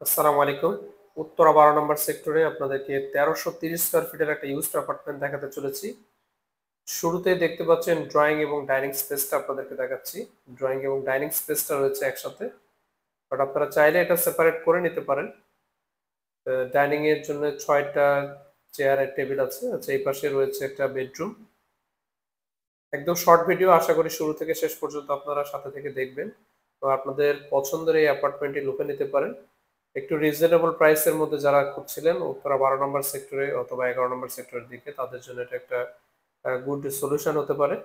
আসসালামু আলাইকুম। উত্তরা 12 নম্বর সেক্টরে আপনাদেরকে 1330 স্কয়ার ফিটের একটা ইউজড অ্যাপার্টমেন্ট দেখাতে চলেছি। শুরুতেই দেখতে পাচ্ছেন ড্রয়িং এবং ডাইনিং স্পেসটা আপনাদেরকে দেখাচ্ছি। ড্রয়িং এবং ডাইনিং স্পেসটা রয়েছে একসাথে। বাট আপনারা চাইলে এটা সেপারেট করে নিতে পারেন। ডাইনিং এর জন্য 6টা চেয়ার আর টেবিল আছে। আচ্ছা, এই পাশে রয়েছে একটা বেডরুম। একদম শর্ট ভিডিও, আশা করি শুরু থেকে শেষ পর্যন্ত আপনারা সাথে থেকে দেখবেন। তো আপনাদের পছন্দের এই অ্যাপার্টমেন্টটি লুফে নিতে পারেন। একটু রিজনেবল প্রাইসের মধ্যে যারা খুঁজছিলেন উত্তরা 12 নম্বর সেক্টরে অথবা 11 নম্বর সেক্টরের দিকে, তাদের জন্য এটা একটা গুড সলিউশন হতে পারে।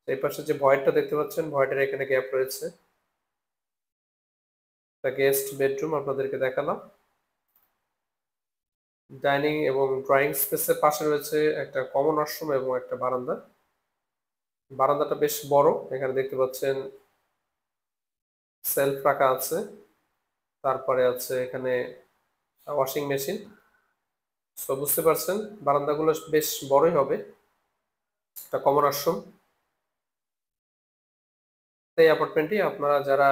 এই পাশে যে ভয়েডটা দেখতে পাচ্ছেন, ভয়েডের এখানে গ্যাপ রয়েছে। একটা গেস্ট বেডরুম আপনাদেরকে দেখালাম। ডাইনিং এবং ড্রয়িং স্পেসের পাশে রয়েছে একটা কমন ওয়াশরুম এবং একটা বারান্দা। বারান্দাটা বেশ বড়, এখানে দেখতে পাচ্ছেন সেলফ রাখা আছে। তারপরে আছে এখানে ওয়াশিং মেশিন। তো বুঝতে পারছেন বারান্দাগুলো বেশ বড়ই হবে। একটা কমন ওয়াশরুম। এই অ্যাপার্টমেন্টটি আপনারা যারা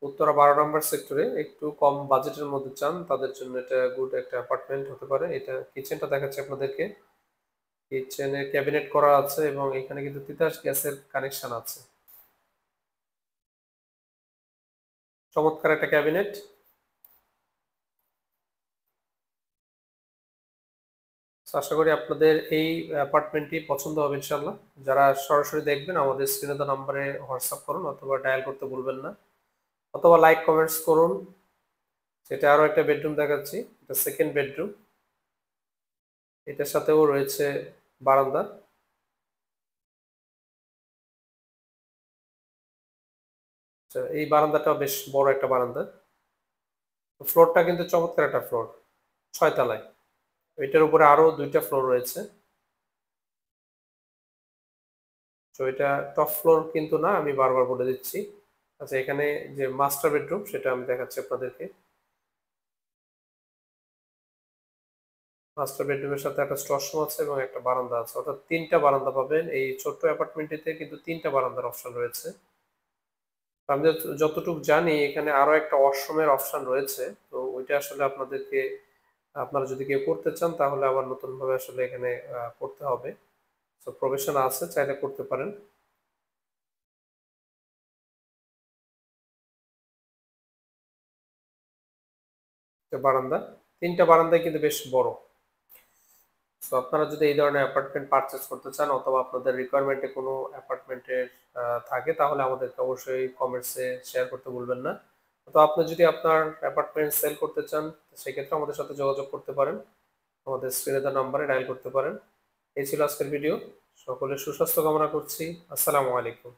উত্তরা 12 নম্বর সেক্টরে একটু কম বাজেটের মধ্যে চান, তাদের জন্য এটা গুড একটা অ্যাপার্টমেন্ট হতে পারে। এটা কিচেনটা দেখাচ্ছি আপনাদেরকে। কিচেনে ক্যাবিনেট করা আছে এবং এখানে কিন্তু তিতাস গ্যাসের কানেকশন আছে। চমৎকার একটা ক্যাবিনেট। আশা করি আপনাদের এই অ্যাপার্টমেন্টটি পছন্দ হবে ইনশাল্লাহ। যারা সরাসরি দেখবেন আমাদের স্ক্রিনে দেওয়া নাম্বারে হোয়াটসঅ্যাপ করুন অথবা ডায়াল করতে ভুলবেন না, অথবা লাইক কমেন্টস করুন। সেটা আরো একটা বেডরুম দেখাচ্ছি, এটা সেকেন্ড বেডরুম। এটার সাথেও রয়েছে বারান্দা। আচ্ছা, এই বারান্দাটা বেশ বড় একটা বারান্দা। ফ্লোরটা কিন্তু চমৎকার একটা ফ্লোর, 6 তলায়। এটার উপরে আরো 2টা ফ্লোর রয়েছে। তো এটা টপ ফ্লোর কিন্তু না, আমি বারবার বলে দিচ্ছি। আচ্ছা, এখানে যে মাস্টার বেডরুম সেটা আমি দেখাচ্ছি আপনাদেরকে। মাস্টার বেডরুমের সাথে একটা স্টশরুম আছে এবং একটা বারান্দা আছে, অর্থাৎ 3টা বারান্দা পাবেন। এই ছোট্ট অ্যাপার্টমেন্টটিতে কিন্তু 3টা বারান্দার অপশন রয়েছে। আমি যতটুকু জানি এখানে আরো একটা ওয়াশরুমের অপশন রয়েছে। তো ওইটা আসলে আপনাদেরকে, আপনারা যদি কেউ করতে চান তাহলে আবার নতুন ভাবে আসলে এখানে করতে হবে। তো প্রভিশন আছে, চাইলে করতে পারেন। বারান্দা, 3টা বারান্দায় কিন্তু বেশ বড়। তো আপনারা যদি এই ধরনের অ্যাপার্টমেন্ট পারচেজ করতে চান অথবা আপনাদের রিকোয়ারমেন্টে কোনো অ্যাপার্টমেন্টের থাকে, তাহলে আমাদেরকে অবশ্যই কমেন্টসে শেয়ার করতে ভুলবেন না। তো আপনি যদি আপনার অ্যাপার্টমেন্ট সেল করতে চান, সেক্ষেত্রে আমাদের সাথে যোগাযোগ করতে পারেন। আমাদের স্ক্রিনে দেওয়া নাম্বারে ডায়াল করতে পারেন। এই ছিল আজকের ভিডিও। সকলের সুস্বাস্থ্য কামনা করছি। আসসালামু আলাইকুম।